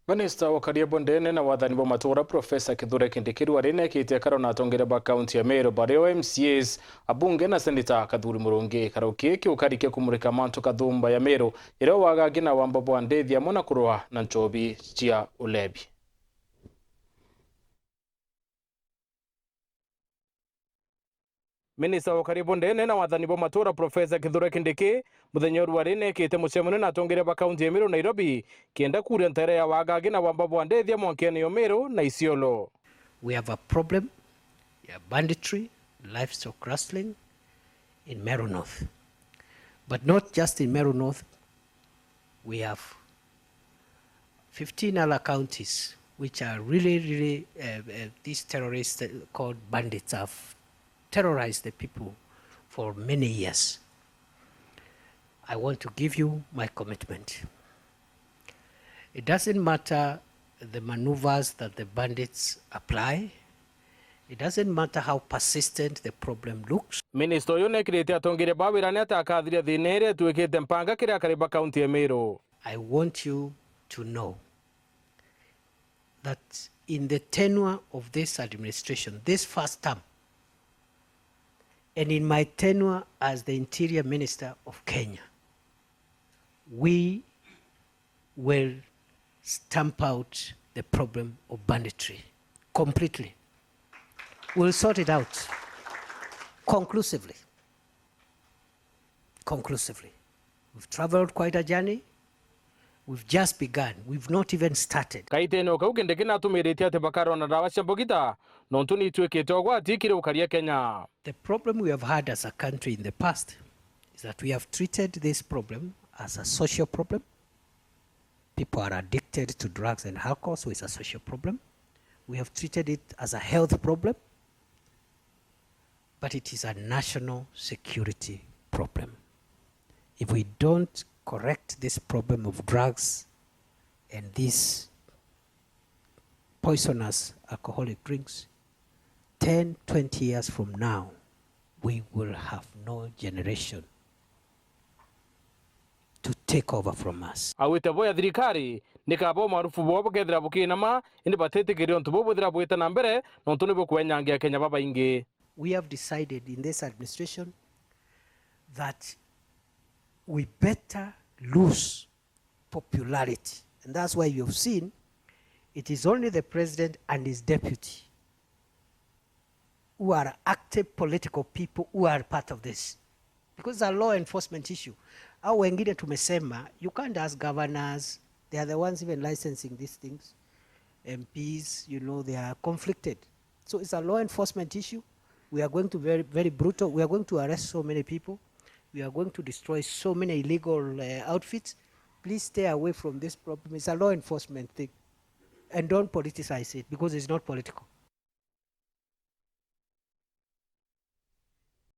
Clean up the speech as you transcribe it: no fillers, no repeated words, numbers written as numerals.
Minista wa Bondene na wathani bo matura Profesa Kithure Kindiki warine kite karo na tongere ba county ya Meru bareo MCAS abunge na seneta Kadhuri Murungi karoki kiukarike kumurika mantu kathumba ya Meru iro WAGAGIA na WAAMBA bo NDITHIA mona kuroa na nchobi chia ulebi. Minista wa Bondene na wathani bo matura Profesa Kithure Kindiki muthenyoru warine kite mucemano na tongere ba county ya Meru Nairobi kienda kuria ntere ya WAGAGIA na WAAMBA bo NDITHIA mwankene yo Meru na Isiolo. We have a problem, banditry, livestock rustling in Meru North. But not just in Meru North, we have 15 other counties which are really, these terrorists called bandits have terrorized the people for many years. I want to give you my commitment. It doesn't matter the maneuvers that the bandits apply. It doesn't matter how persistent the problem looks. Minister yo nekirete atongire bawirane atakathiria thinere tuikite mpanga kiria kariba county ya Meru. I want you to know that in the tenure of this administration, this first term, and in my tenure as the Interior Minister of Kenya, we will stamp out the problem of banditry completely. We'll sort it out conclusively. We've traveled quite a journey. We've just begun. We've not even started. Kaiteno kau Kindiki na tumirite ate bakaro na dawa ciambogita nontuni twikite ogwati kire ukaria Kenya. The problem we have had as a country in the past is that we have treated this problem as a social problem. People are addicted to drugs and alcohol, so it's a social problem. We have treated it as a health problem, but it is a national security problem. If we don't correct this problem of drugs and these poisonous alcoholic drinks, 10, 20 years from now, we will have no generation to take over from us. Awite boya thirikari nikabo marufu bobo kethira bukinama indi batetekerio ntubo buthira bwita na mbere nontuni bukwenyangia Kenya baba ingi. We have decided in this administration that we better lose popularity, and that's why you've seen it is only the president and his deputy who are active political people who are part of this, because it's a law enforcement issue. Au wengine tumesema you can't ask governors, they are the ones even licensing these things. MPs, you know, they are conflicted. So it's a law enforcement issue. We are going to very brutal. We are going to arrest so many people. We are going to destroy so many illegal outfits. Please stay away from this problem. It's a law enforcement thing. And don't politicize it because it's not political.